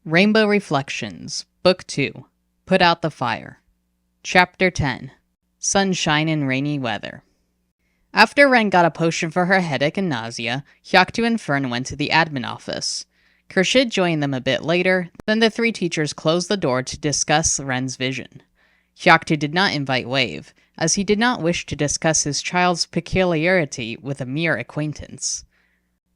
Rainbow Reflections, Book 2, Put Out the Fire. Chapter 10, Sunshine in Rainy Weather. After Ren got a potion for her headache and nausea, Hyaktu and Fern went to the admin office. Khurshid joined them a bit later, then the three teachers closed the door to discuss Ren's vision. Hyaktu did not invite Wave, as he did not wish to discuss his child's peculiarity with a mere acquaintance.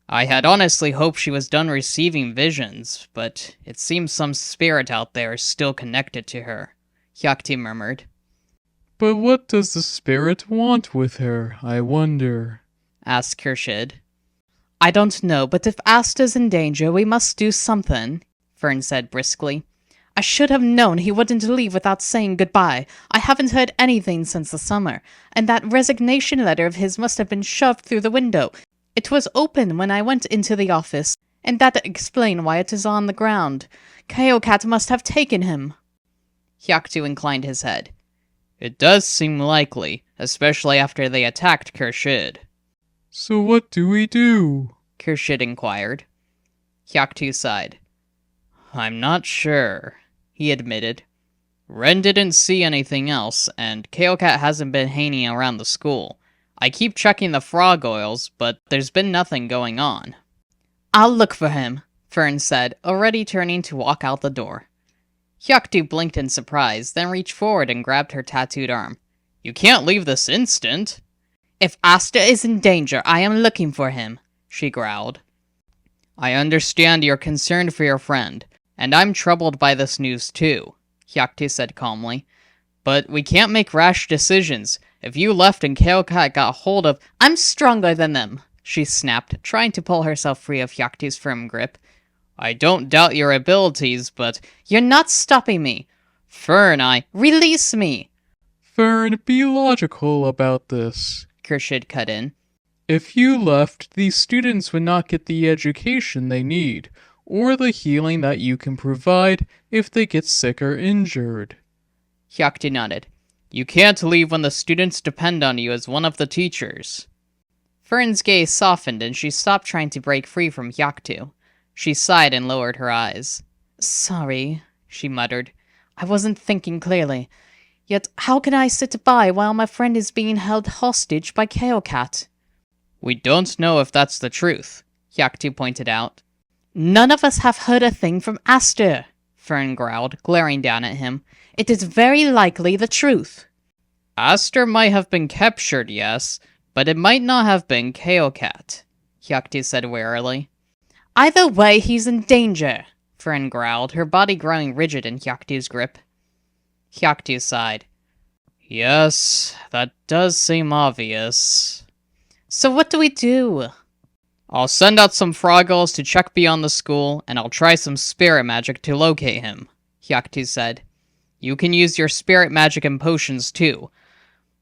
I had honestly hoped she was done receiving visions, but it seems some spirit out there is still connected to her, Hyaktu murmured. But what does the spirit want with her, I wonder? Asked Khurshid. I don't know, but if Asta's in danger, we must do something, Fern said briskly. I should have known he wouldn't leave without saying goodbye. I haven't heard anything since the summer, and that resignation letter of his must have been shoved through the window. It was open when I went into the office, and that explained why it is on the ground. Kaokat must have taken him. Hyaktu inclined his head. It does seem likely, especially after they attacked Khurshid. So what do we do? Khurshid inquired. Hyaktu sighed. I'm not sure, he admitted. Ren didn't see anything else, and Kaokat hasn't been hanging around the school. I keep checking the frog oils, but there's been nothing going on. I'll look for him, Fern said, already turning to walk out the door. Hyaktu blinked in surprise, then reached forward and grabbed her tattooed arm. You can't leave this instant. If Asta is in danger, I am looking for him, she growled. I understand you're concerned for your friend, and I'm troubled by this news too, Hyaktu said calmly. But we can't make rash decisions. If you left and Kaokat got hold of— I'm stronger than them, she snapped, trying to pull herself free of Hyaktu's firm grip. I don't doubt your abilities, but— You're not stopping me. Fern, Release me! Fern, be logical about this, Khurshid cut in. If you left, these students would not get the education they need, or the healing that you can provide if they get sick or injured. Hyaktu nodded. You can't leave when the students depend on you as one of the teachers. Fern's gaze softened and she stopped trying to break free from Hyaktu. She sighed and lowered her eyes. Sorry, she muttered. I wasn't thinking clearly. Yet how can I sit by while my friend is being held hostage by Kaokat? We don't know if that's the truth, Hyaktu pointed out. None of us have heard a thing from Asta, Fern growled, glaring down at him. It is very likely the truth. Aster might have been captured, yes, but it might not have been Kaokat, Hyaktu said warily. Either way, he's in danger, Fern growled, her body growing rigid in Hyaktu's grip. Hyaktu sighed. Yes, that does seem obvious. So what do we do? I'll send out some froggles to check beyond the school, and I'll try some spirit magic to locate him, Hyaktu said. You can use your spirit magic and potions too.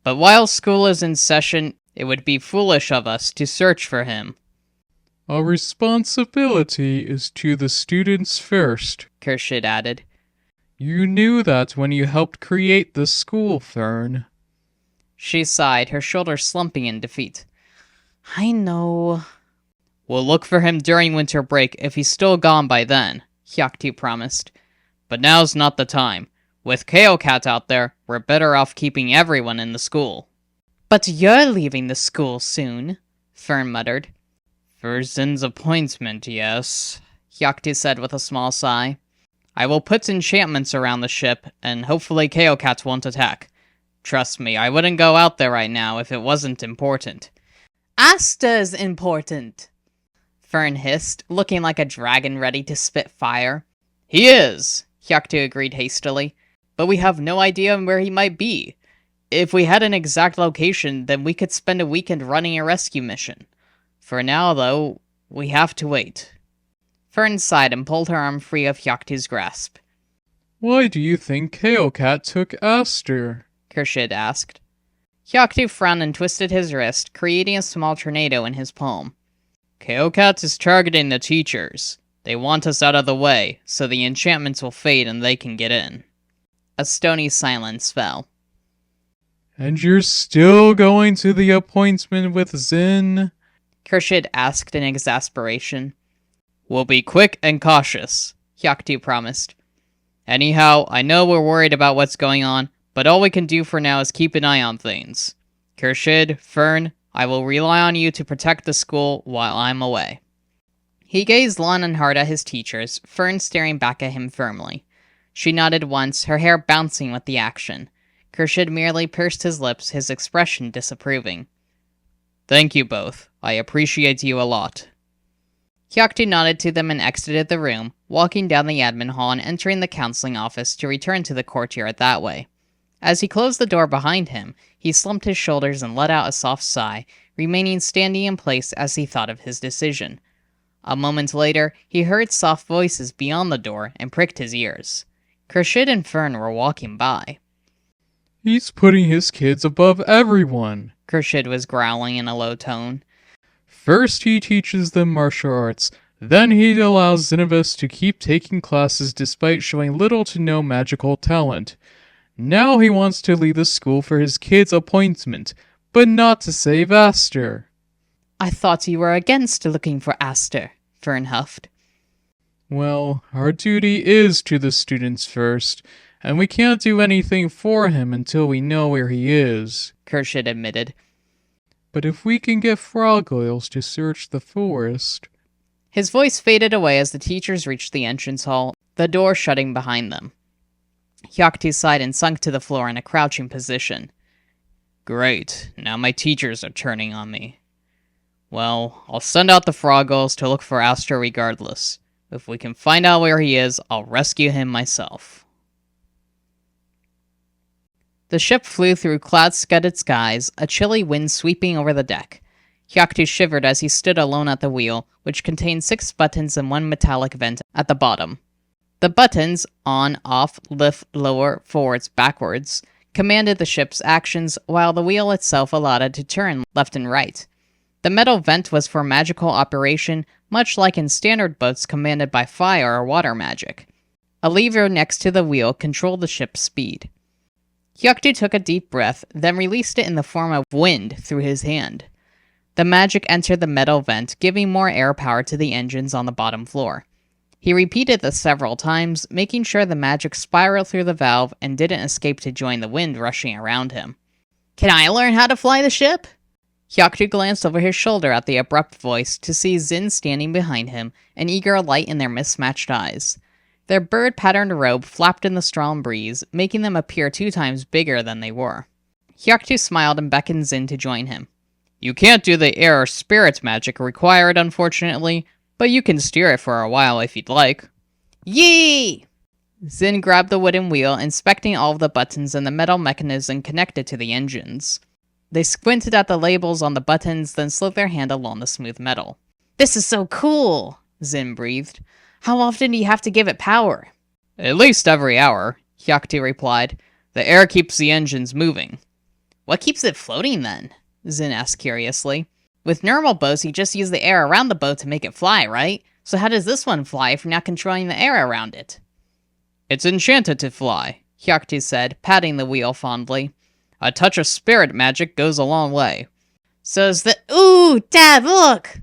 But while school is in session, it would be foolish of us to search for him. Our responsibility is to the students first, Khurshid added. You knew that when you helped create the school, Fern. She sighed, her shoulders slumping in defeat. I know. We'll look for him during winter break if he's still gone by then, Hyaktu promised. But now's not the time. With Kaokat out there, we're better off keeping everyone in the school. But you're leaving the school soon, Fern muttered. For Zin's appointment, yes, Hyaktu said with a small sigh. I will put enchantments around the ship, and hopefully Kaokat won't attack. Trust me, I wouldn't go out there right now if it wasn't important. Asta's important, Fern hissed, looking like a dragon ready to spit fire. He is, Hyaktu agreed hastily. But we have no idea where he might be. If we had an exact location, then we could spend a weekend running a rescue mission. For now, though, we have to wait. Fern sighed and pulled her arm free of Hyaktu's grasp. Why do you think Kaokat took Aster? Khurshid asked. Hyaktu frowned and twisted his wrist, creating a small tornado in his palm. Kaokat is targeting the teachers. They want us out of the way, so the enchantments will fade and they can get in. A stony silence fell. And you're still going to the appointment with Zin? Khurshid asked in exasperation. We'll be quick and cautious, Hyaktu promised. Anyhow, I know we're worried about what's going on, but all we can do for now is keep an eye on things. Khurshid, Fern, I will rely on you to protect the school while I'm away. He gazed long and hard at his teachers, Fern staring back at him firmly. She nodded once, her hair bouncing with the action. Khurshid merely pursed his lips, his expression disapproving. Thank you both. I appreciate you a lot. Hyaktu nodded to them and exited the room, walking down the admin hall and entering the counseling office to return to the courtyard that way. As he closed the door behind him, he slumped his shoulders and let out a soft sigh, remaining standing in place as he thought of his decision. A moment later, he heard soft voices beyond the door and pricked his ears. Khurshid and Fern were walking by. He's putting his kids above everyone, Khurshid was growling in a low tone. First he teaches them martial arts, then he allows Zinnovus to keep taking classes despite showing little to no magical talent. Now he wants to leave the school for his kid's appointment, but not to save Aster. I thought you were against looking for Aster, Fern huffed. Well, our duty is to the students first, and we can't do anything for him until we know where he is, Khurshid admitted. But if we can get Froggoyles to search the forest... His voice faded away as the teachers reached the entrance hall, the door shutting behind them. Hyaktu sighed and sunk to the floor in a crouching position. Great, now my teachers are turning on me. Well, I'll send out the Froggoyles to look for Aster regardless. If we can find out where he is, I'll rescue him myself. The ship flew through cloud-scudded skies, a chilly wind sweeping over the deck. Hyaktu shivered as he stood alone at the wheel, which contained 6 buttons and 1 metallic vent at the bottom. The buttons, on, off, lift, lower, forwards, backwards, commanded the ship's actions, while the wheel itself allotted to turn left and right. The metal vent was for magical operation, much like in standard boats commanded by fire or water magic. A lever next to the wheel controlled the ship's speed. Hyaktu took a deep breath, then released it in the form of wind through his hand. The magic entered the metal vent, giving more air power to the engines on the bottom floor. He repeated this several times, making sure the magic spiraled through the valve and didn't escape to join the wind rushing around him. Can I learn how to fly the ship? Hyaktu glanced over his shoulder at the abrupt voice to see Zin standing behind him, an eager light in their mismatched eyes. Their bird-patterned robe flapped in the strong breeze, making them appear 2 times bigger than they were. Hyaktu smiled and beckoned Zin to join him. You can't do the air or spirit magic required, unfortunately, but you can steer it for a while if you'd like. Yee! Zin grabbed the wooden wheel, inspecting all of the buttons and the metal mechanism connected to the engines. They squinted at the labels on the buttons, then slid their hand along the smooth metal. This is so cool, Zin breathed. How often do you have to give it power? At least every hour, Hyaktu replied. The air keeps the engines moving. What keeps it floating then? Zin asked curiously. With normal boats, you just use the air around the boat to make it fly, right? So how does this one fly if you're not controlling the air around it? It's enchanted to fly, Hyaktu said, patting the wheel fondly. A touch of spirit magic goes a long way. So's the— Ooh, Dad, look!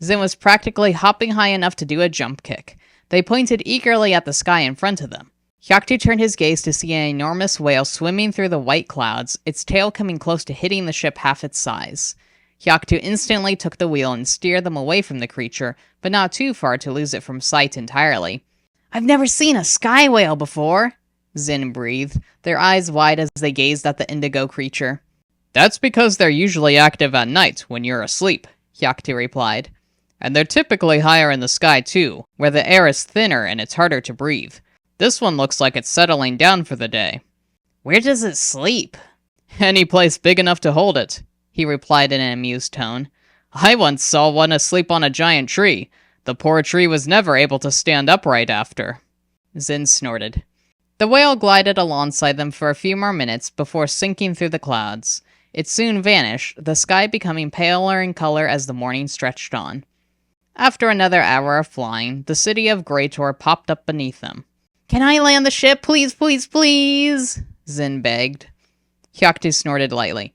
Zin was practically hopping high enough to do a jump kick. They pointed eagerly at the sky in front of them. Hyaktu turned his gaze to see an enormous whale swimming through the white clouds, its tail coming close to hitting the ship half its size. Hyaktu instantly took the wheel and steered them away from the creature, but not too far to lose it from sight entirely. I've never seen a sky whale before, Zin breathed, their eyes wide as they gazed at the indigo creature. That's because they're usually active at night, when you're asleep, Hyaktu replied. And they're typically higher in the sky too, where the air is thinner and it's harder to breathe. This one looks like it's settling down for the day. Where does it sleep? Any place big enough to hold it, he replied in an amused tone. I once saw one asleep on a giant tree. The poor tree was never able to stand upright after. Zin snorted. The whale glided alongside them for a few more minutes before sinking through the clouds. It soon vanished, the sky becoming paler in color as the morning stretched on. After another hour of flying, the city of Greytor popped up beneath them. Can I land the ship, please, please, please? Zin begged. Hyaktu snorted lightly.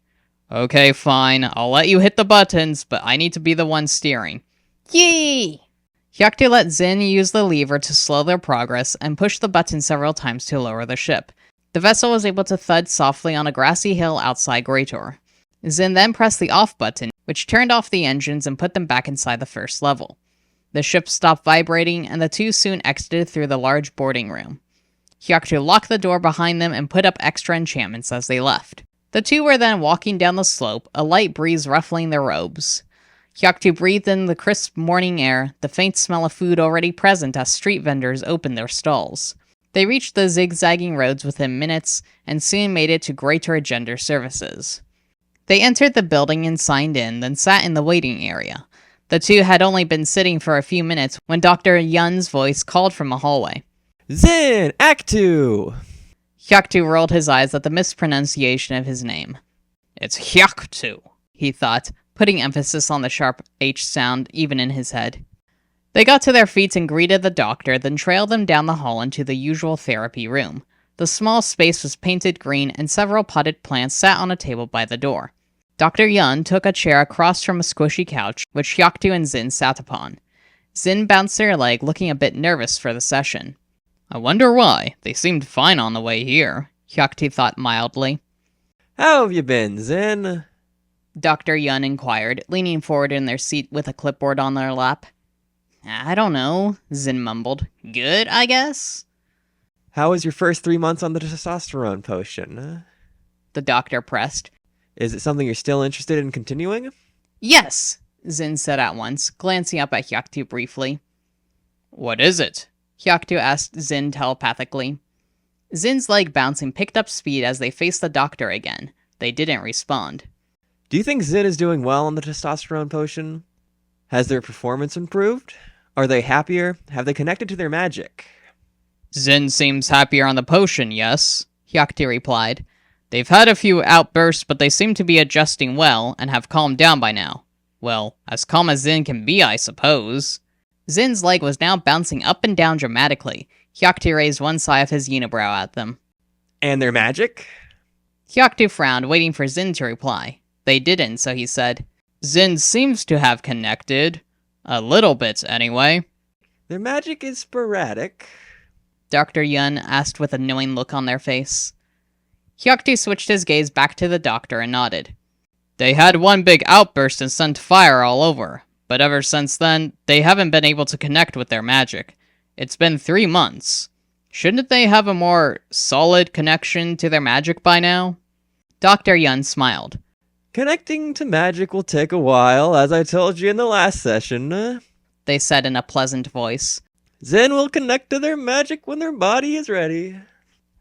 Okay, fine, I'll let you hit the buttons, but I need to be the one steering. Yee! Hyaktu let Zin use the lever to slow their progress and push the button several times to lower the ship. The vessel was able to thud softly on a grassy hill outside Greator. Zin then pressed the off button, which turned off the engines and put them back inside the first level. The ship stopped vibrating, and the two soon exited through the large boarding room. Hyaktu locked the door behind them and put up extra enchantments as they left. The two were then walking down the slope, a light breeze ruffling their robes. Hyaktu breathed in the crisp morning air, the faint smell of food already present as street vendors opened their stalls. They reached the zigzagging roads within minutes, and soon made it to Greater Gender Services. They entered the building and signed in, then sat in the waiting area. The two had only been sitting for a few minutes when Dr. Yun's voice called from a hallway. Zin, Act 2! Hyaktu rolled his eyes at the mispronunciation of his name. It's Hyaktu, he thought, putting emphasis on the sharp H sound even in his head. They got to their feet and greeted the doctor, then trailed them down the hall into the usual therapy room. The small space was painted green, and several potted plants sat on a table by the door. Dr. Yun took a chair across from a squishy couch, which Hyaktu and Zin sat upon. Zin bounced their leg, looking a bit nervous for the session. I wonder why. They seemed fine on the way here, Hyaktu thought mildly. How have you been, Zin? Dr. Yun inquired, leaning forward in their seat with a clipboard on their lap. I don't know, Zin mumbled. Good, I guess? How was your first 3 months on the testosterone potion? The doctor pressed. Is it something you're still interested in continuing? Yes, Zin said at once, glancing up at Hyaktu briefly. What is it? Hyaktu asked Zin telepathically. Zin's leg bouncing picked up speed as they faced the doctor again. They didn't respond. Do you think Zin is doing well on the testosterone potion? Has their performance improved? Are they happier? Have they connected to their magic? Zin seems happier on the potion, yes, Hyaktu replied. They've had a few outbursts, but they seem to be adjusting well and have calmed down by now. Well, as calm as Zin can be, I suppose. Zin's leg was now bouncing up and down dramatically. Hyaktu raised one side of his unibrow at them. And their magic? Hyaktu frowned, waiting for Zin to reply. They didn't, so he said, Zin seems to have connected. A little bit, anyway. Their magic is sporadic. Dr. Yun asked with a knowing look on their face. Hyaktu switched his gaze back to the doctor and nodded. They had one big outburst and sent fire all over, but ever since then, they haven't been able to connect with their magic. It's been 3 months. Shouldn't they have a more solid connection to their magic by now? Dr. Yun smiled. Connecting to magic will take a while, as I told you in the last session. They said in a pleasant voice. Zin will connect to their magic when their body is ready.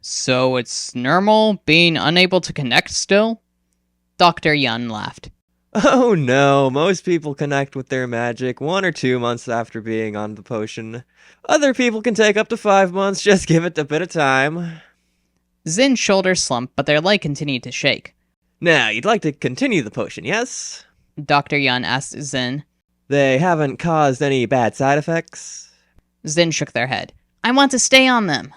So it's normal being unable to connect still? Dr. Yun laughed. Oh no, most people connect with their magic 1 or 2 months after being on the potion. Other people can take up to 5 months, just give it a bit of time. Zin's shoulders slumped, but their leg continued to shake. Now, you'd like to continue the potion, yes? Dr. Yun asked Zin. They haven't caused any bad side effects? Zin shook their head. I want to stay on them.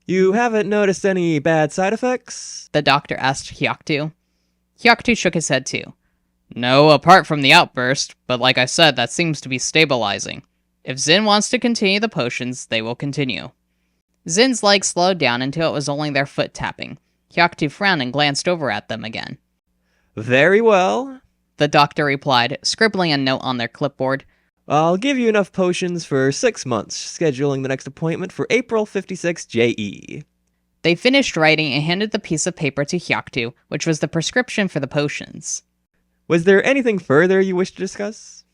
You haven't noticed any bad side effects? The doctor asked Hyaktu. Hyaktu shook his head too. No, apart from the outburst, but like I said, that seems to be stabilizing. If Zin wants to continue the potions, they will continue. Zin's leg slowed down until it was only their foot tapping. Hyaktu frowned and glanced over at them again. Very well, the doctor replied, scribbling a note on their clipboard. I'll give you enough potions for 6 months, scheduling the next appointment for April 56 JE. They finished writing and handed the piece of paper to Hyaktu, which was the prescription for the potions. Was there anything further you wish to discuss?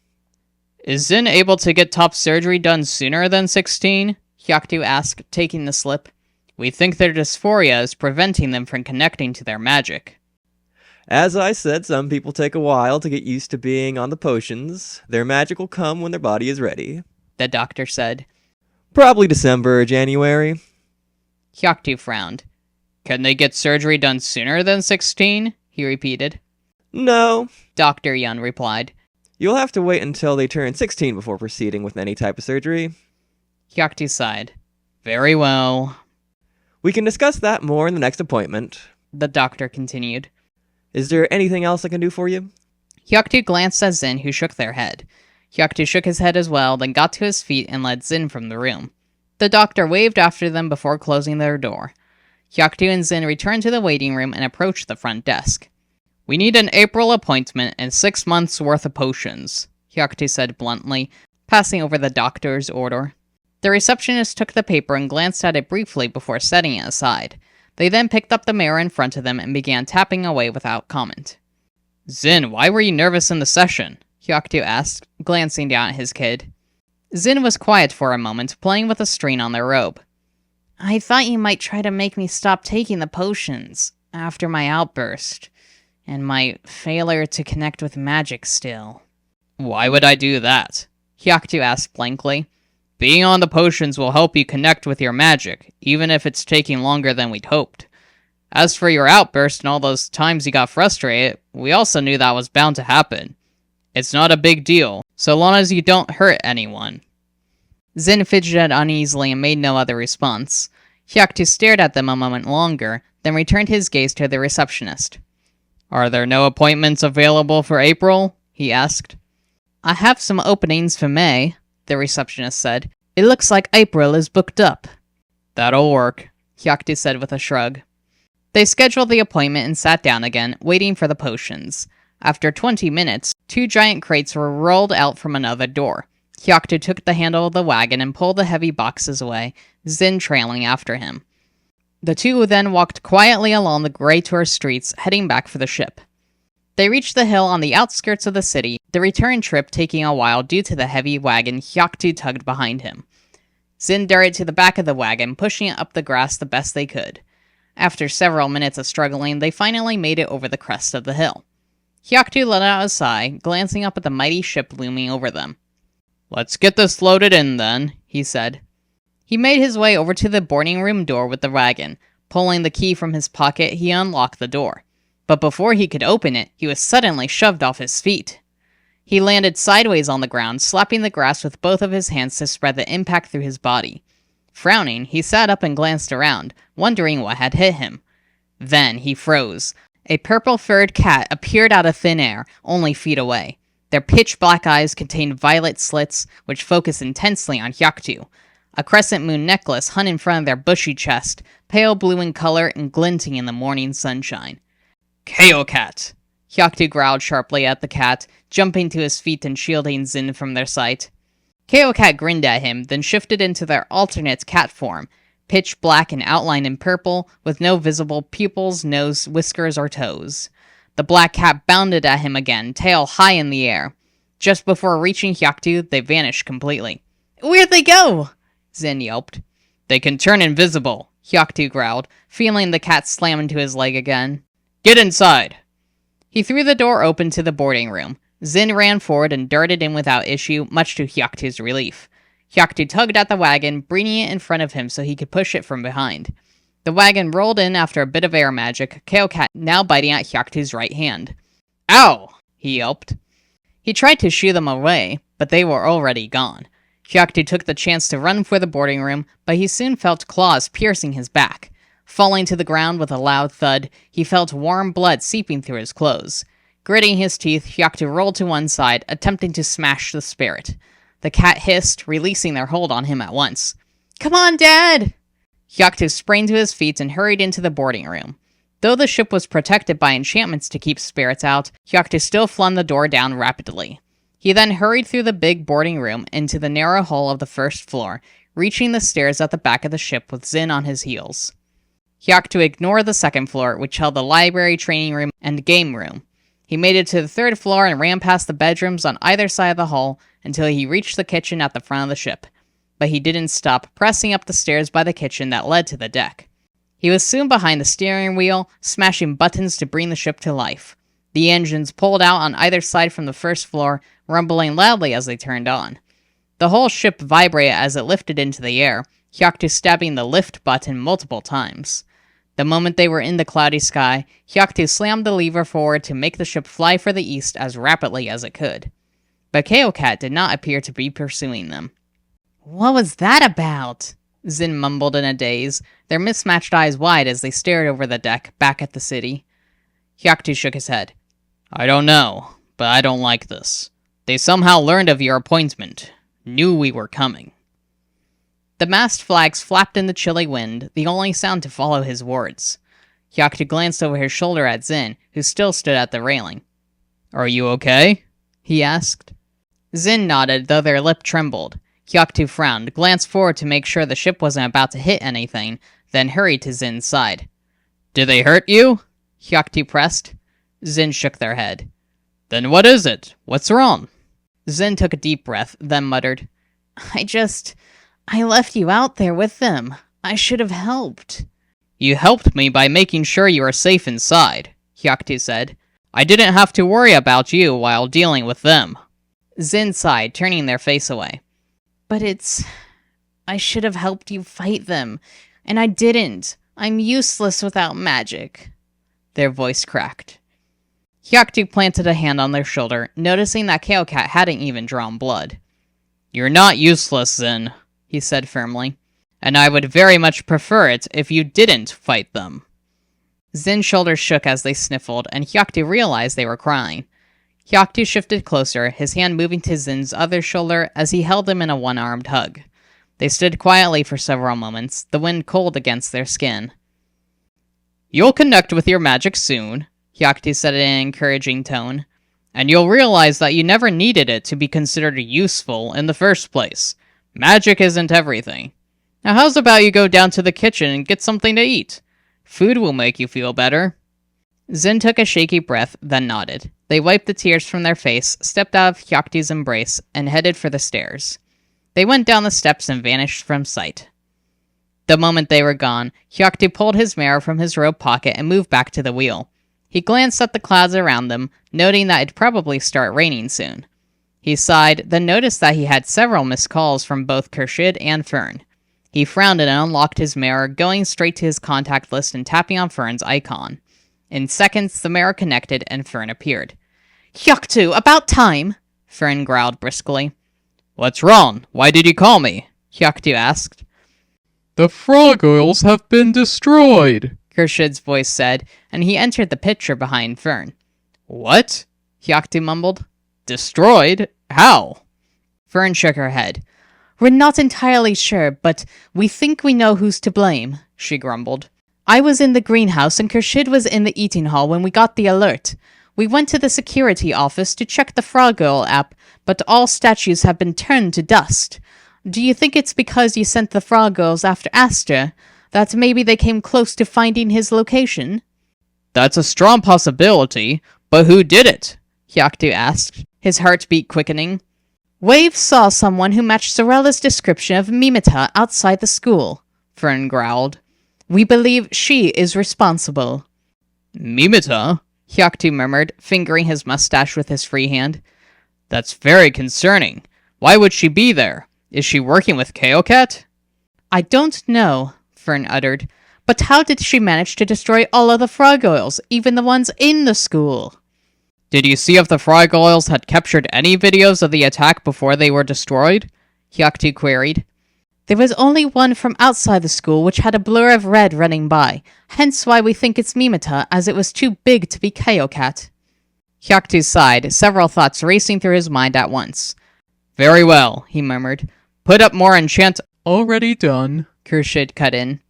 Is Zin able to get top surgery done sooner than 16? Hyaktu asked, taking the slip. We think their dysphoria is preventing them from connecting to their magic. As I said, some people take a while to get used to being on the potions. Their magic will come when their body is ready. The doctor said. Probably December or January. Hyaktu frowned. Can they get surgery done sooner than 16? He repeated. No, Dr. Yun replied. You'll have to wait until they turn 16 before proceeding with any type of surgery. Hyaktu sighed. Very well. We can discuss that more in the next appointment. The doctor continued. Is there anything else I can do for you? Hyaktu glanced at Zin, who shook their head. Hyaktu shook his head as well, then got to his feet and led Zin from the room. The doctor waved after them before closing their door. Hyaktu and Zin returned to the waiting room and approached the front desk. "We need an April appointment and 6 months' worth of potions," Hyaktu said bluntly, passing over the doctor's order. The receptionist took the paper and glanced at it briefly before setting it aside. They then picked up the mirror in front of them and began tapping away without comment. "Zin, why were you nervous in the session?" Hyaktu asked, glancing down at his kid. Zin was quiet for a moment, playing with a string on their robe. "I thought you might try to make me stop taking the potions after my outburst, and my failure to connect with magic still." "Why would I do that?" Hyaktu asked blankly. "Being on the potions will help you connect with your magic, even if it's taking longer than we'd hoped. As for your outburst and all those times you got frustrated, we also knew that was bound to happen. It's not a big deal, so long as you don't hurt anyone." Zin fidgeted uneasily and made no other response. Hyaktu stared at them a moment longer, then returned his gaze to the receptionist. "Are there no appointments available for April?" he asked. "I have some openings for May," the receptionist said. "It looks like April is booked up." "That'll work," Hyaktu said with a shrug. They scheduled the appointment and sat down again, waiting for the potions. After 20 minutes, 2 giant crates were rolled out from another door. Hyaktu took the handle of the wagon and pulled the heavy boxes away, Zin trailing after him. The two then walked quietly along the Grey Tour streets, heading back for the ship. They reached the hill on the outskirts of the city, the return trip taking a while due to the heavy wagon Hyaktu tugged behind him. Zin darted to the back of the wagon, pushing it up the grass the best they could. After several minutes of struggling, they finally made it over the crest of the hill. Hyaktu let out a sigh, glancing up at the mighty ship looming over them. "Let's get this loaded in, then," he said. He made his way over to the boarding room door with the wagon. Pulling the key from his pocket, he unlocked the door. But before he could open it, he was suddenly shoved off his feet. He landed sideways on the ground, slapping the grass with both of his hands to spread the impact through his body. Frowning, he sat up and glanced around, wondering what had hit him. Then he froze. A purple-furred cat appeared out of thin air, only feet away. Their pitch-black eyes contained violet slits, which focused intensely on Hyaktu. A crescent moon necklace hung in front of their bushy chest, pale blue in color and glinting in the morning sunshine. "Kaokat!" Hyaktu growled sharply at the cat, jumping to his feet and shielding Zin from their sight. Kaokat grinned at him, then shifted into their alternate cat form, pitch black and outlined in purple, with no visible pupils, nose, whiskers, or toes. The black cat bounded at him again, tail high in the air. Just before reaching Hyaktu, they vanished completely. "Where'd they go?" Zin yelped. "They can turn invisible," Hyaktu growled, feeling the cat slam into his leg again. "Get inside!" He threw the door open to the boarding room. Zin ran forward and darted in without issue, much to Hyaktu's relief. Hyaktu tugged at the wagon, bringing it in front of him so he could push it from behind. The wagon rolled in after a bit of air magic, Kaokat now biting at Hyaktu's right hand. "Ow!" he yelped. He tried to shoo them away, but they were already gone. Hyaktu took the chance to run for the boarding room, but he soon felt claws piercing his back. Falling to the ground with a loud thud, he felt warm blood seeping through his clothes. Gritting his teeth, Hyaktu rolled to one side, attempting to smash the spirit. The cat hissed, releasing their hold on him at once. "Come on, Dad!" Hyaktu sprang to his feet and hurried into the boarding room. Though the ship was protected by enchantments to keep spirits out, Hyaktu still flung the door down rapidly. He then hurried through the big boarding room into the narrow hall of the first floor, reaching the stairs at the back of the ship with Zin on his heels. Hyaktu ignored the second floor, which held the library, training room, and game room. He made it to the third floor and ran past the bedrooms on either side of the hall until he reached the kitchen at the front of the ship. But he didn't stop, pressing up the stairs by the kitchen that led to the deck. He was soon behind the steering wheel, smashing buttons to bring the ship to life. The engines pulled out on either side from the first floor, rumbling loudly as they turned on. The whole ship vibrated as it lifted into the air, Hyaktu stabbing the lift button multiple times. The moment they were in the cloudy sky, Hyaktu slammed the lever forward to make the ship fly for the east as rapidly as it could. But Kaokat did not appear to be pursuing them. "What was that about?" Zin mumbled in a daze, their mismatched eyes wide as they stared over the deck, back at the city. Hyaktu shook his head. "I don't know, but I don't like this. They somehow learned of your appointment. Knew we were coming. The mast flags flapped in the chilly wind, the only sound to follow his words. Hyaktu glanced over his shoulder at Zin, who still stood at the railing. Are you okay? He asked. Zin nodded, though their lip trembled. Hyaktu frowned, glanced forward to make sure the ship wasn't about to hit anything, then hurried to Zin's side. Did they hurt you? Hyaktu pressed. Zin shook their head. Then what is it? What's wrong? Zin took a deep breath, then muttered, I left you out there with them. I should have helped. You helped me by making sure you are safe inside, Hyaktu said. I didn't have to worry about you while dealing with them. Zin sighed, turning their face away. But I should have helped you fight them, and I didn't. I'm useless without magic. Their voice cracked. Hyaktu planted a hand on their shoulder, noticing that Kaokat hadn't even drawn blood. You're not useless, Zin, he said firmly, and I would very much prefer it if you didn't fight them. Zin's shoulders shook as they sniffled, and Hyaktu realized they were crying. Hyaktu shifted closer, his hand moving to Zin's other shoulder as he held him in a one-armed hug. They stood quietly for several moments, the wind cold against their skin. You'll connect with your magic soon, Hyaktu said in an encouraging tone, and you'll realize that you never needed it to be considered useful in the first place. Magic isn't everything. Now how's about you go down to the kitchen and get something to eat? Food will make you feel better. Zin took a shaky breath, then nodded. They wiped the tears from their face, stepped out of Hyaktu's embrace, and headed for the stairs. They went down the steps and vanished from sight. The moment they were gone, Hyaktu pulled his mirror from his robe pocket and moved back to the wheel. He glanced at the clouds around them, noting that it'd probably start raining soon. He sighed, then noticed that he had several missed calls from both Khurshid and Fern. He frowned and unlocked his mirror, going straight to his contact list and tapping on Fern's icon. In seconds, the mirror connected and Fern appeared. Hyaktu, about time! Fern growled briskly. What's wrong? Why did you call me? Hyaktu asked. The frog oils have been destroyed, Khurshid's voice said, and he entered the picture behind Fern. What? Hyaktu mumbled. Destroyed? How? Fern shook her head. We're not entirely sure, but we think we know who's to blame, she grumbled. I was in the greenhouse and Khurshid was in the eating hall when we got the alert. We went to the security office to check the Frog Oil app, but all statues have been turned to dust. Do you think it's because you sent the Frog Oils after Aster, that maybe they came close to finding his location? That's a strong possibility, but who did it? Hyaktu asked, his heartbeat quickening. Wave saw someone who matched Sorella's description of Mimita outside the school, Fern growled. We believe she is responsible. Mimita? Hyaktu murmured, fingering his mustache with his free hand. That's very concerning. Why would she be there? Is she working with Kaokat? I don't know, Fern uttered. But how did she manage to destroy all of the frog oils, even the ones in the school? Did you see if the frog oils had captured any videos of the attack before they were destroyed? Hyaktu queried. There was only one from outside the school which had a blur of red running by, hence why we think it's Mimita, as it was too big to be Kaokat. Hyaktu sighed, several thoughts racing through his mind at once. Very well, he murmured. Put up more enchant— Already done, Khurshid cut in.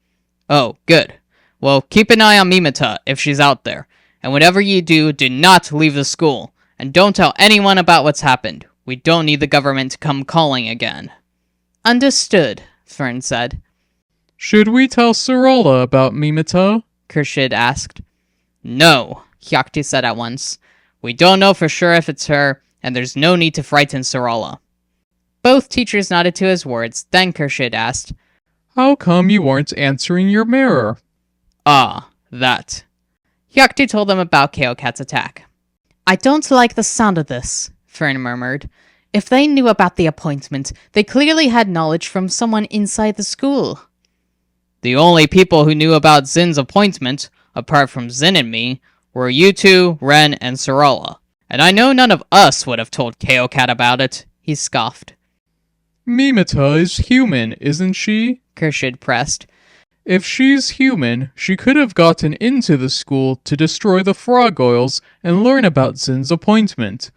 Oh, good. Well, keep an eye on Mimita if she's out there, and whatever you do, do not leave the school, and don't tell anyone about what's happened. We don't need the government to come calling again. Understood, Fern said. Should we tell Sorella about Mimita? Khurshid asked. No, Hyaktu said at once. We don't know for sure if it's her, and there's no need to frighten Sorella. Both teachers nodded to his words, then Khurshid asked, How come you weren't answering your mirror? Ah, that. Hyaktu told them about Kaokat's attack. I don't like the sound of this, Fern murmured. If they knew about the appointment, they clearly had knowledge from someone inside the school. The only people who knew about Zin's appointment, apart from Zin and me, were you two, Ren, and Sorella. And I know none of us would have told Kaokat about it, he scoffed. Mimita is human, isn't she? Khurshid pressed. If she's human, she could have gotten into the school to destroy the frog oils and learn about Zin's appointment.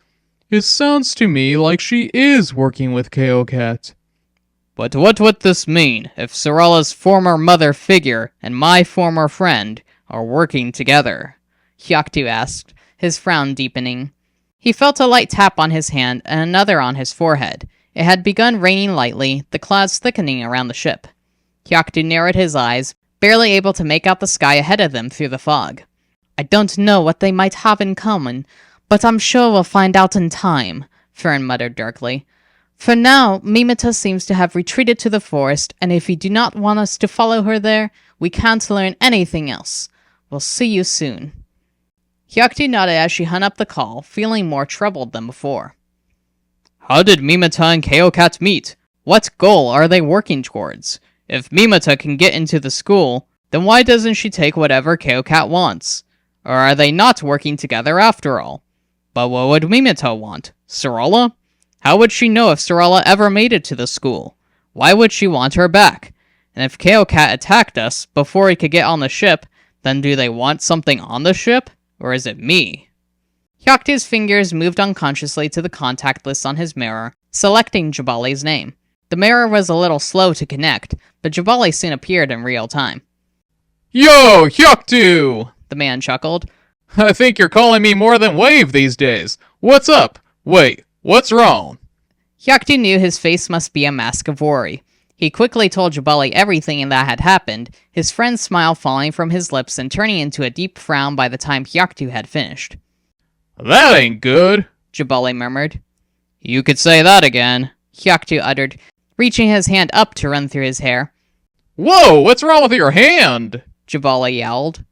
It sounds to me like she is working with Kaokat. But what would this mean if Sarala's former mother figure and my former friend are working together? Hyaktu asked, his frown deepening. He felt a light tap on his hand and another on his forehead. It had begun raining lightly, the clouds thickening around the ship. Hyaktu narrowed his eyes, barely able to make out the sky ahead of them through the fog. I don't know what they might have in common, but I'm sure we'll find out in time, Fern muttered darkly. For now, Mimita seems to have retreated to the forest, and if you do not want us to follow her there, we can't learn anything else. We'll see you soon. Hyaktu nodded as she hung up the call, feeling more troubled than before. How did Mimita and Kaokat meet? What goal are they working towards? If Mimita can get into the school, then why doesn't she take whatever Kaokat wants? Or are they not working together after all? But what would Mimita want? Sarala? How would she know if Sarala ever made it to the school? Why would she want her back? And if Kaokat attacked us before he could get on the ship, then do they want something on the ship? Or is it me? Hyaktu's fingers moved unconsciously to the contact list on his mirror, selecting Jabali's name. The mirror was a little slow to connect, but Jabali soon appeared in real time. Yo, Hyaktu! The man chuckled. I think you're calling me more than Wave these days. What's up? Wait, what's wrong? Hyaktu knew his face must be a mask of worry. He quickly told Jabali everything that had happened, his friend's smile falling from his lips and turning into a deep frown by the time Hyaktu had finished. That ain't good, Jabali murmured. You could say that again, Hyaktu uttered, reaching his hand up to run through his hair. Whoa, what's wrong with your hand? Jabali yelled.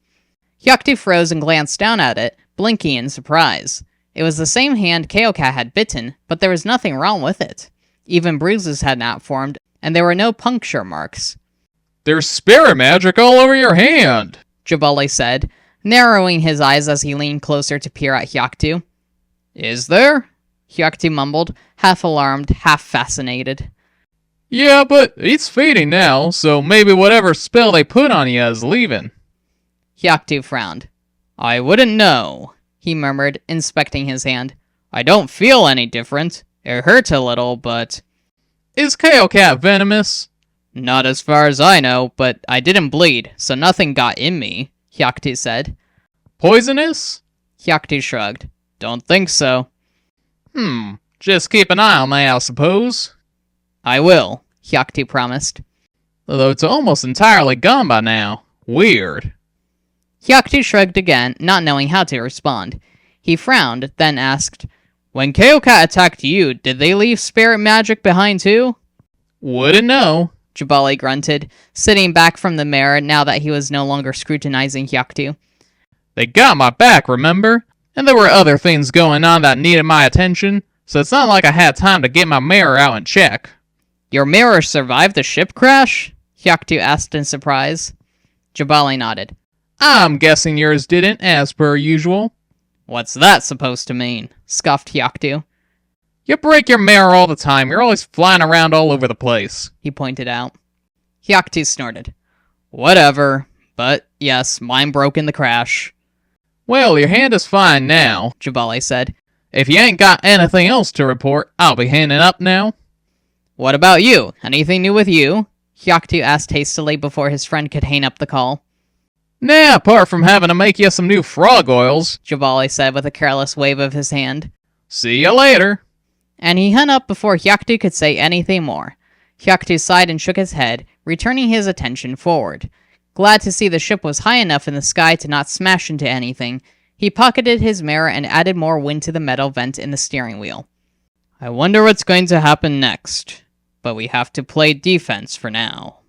Hyaktu froze and glanced down at it, blinking in surprise. It was the same hand Kaokat had bitten, but there was nothing wrong with it. Even bruises had not formed, and there were no puncture marks. There's spirit magic all over your hand, Jabali said, narrowing his eyes as he leaned closer to peer at Hyaktu. Is there? Hyaktu mumbled, half alarmed, half fascinated. Yeah, but it's fading now, so maybe whatever spell they put on you is leaving. Hyaktu frowned. I wouldn't know, he murmured, inspecting his hand. I don't feel any different. It hurts a little, but... Is Kaokat venomous? Not as far as I know, but I didn't bleed, so nothing got in me, Hyaktu said. Poisonous? Hyaktu shrugged. Don't think so. Just keep an eye on me, I suppose. I will, Hyaktu promised. Although it's almost entirely gone by now. Weird. Hyaktu shrugged again, not knowing how to respond. He frowned, then asked, When Kaokat attacked you, did they leave spirit magic behind too? Wouldn't know, Jabali grunted, sitting back from the mirror now that he was no longer scrutinizing Hyaktu. They got my back, remember? And there were other things going on that needed my attention, so it's not like I had time to get my mirror out and check. Your mirror survived the ship crash? Hyaktu asked in surprise. Jabali nodded. I'm guessing yours didn't, as per usual. What's that supposed to mean? Scoffed Hyaktu. You break your mirror all the time, you're always flying around all over the place. He pointed out. Hyaktu snorted. Whatever, but yes, mine broke in the crash. Well, your hand is fine now, Jabali said. If you ain't got anything else to report, I'll be hanging up now. What about you? Anything new with you? Hyaktu asked hastily before his friend could hang up the call. Nah, apart from having to make you some new frog oils, Jabali said with a careless wave of his hand. See you later. And he hung up before Hyaktu could say anything more. Hyaktu sighed and shook his head, returning his attention forward. Glad to see the ship was high enough in the sky to not smash into anything, he pocketed his mirror and added more wind to the metal vent in the steering wheel. I wonder what's going to happen next, but we have to play defense for now.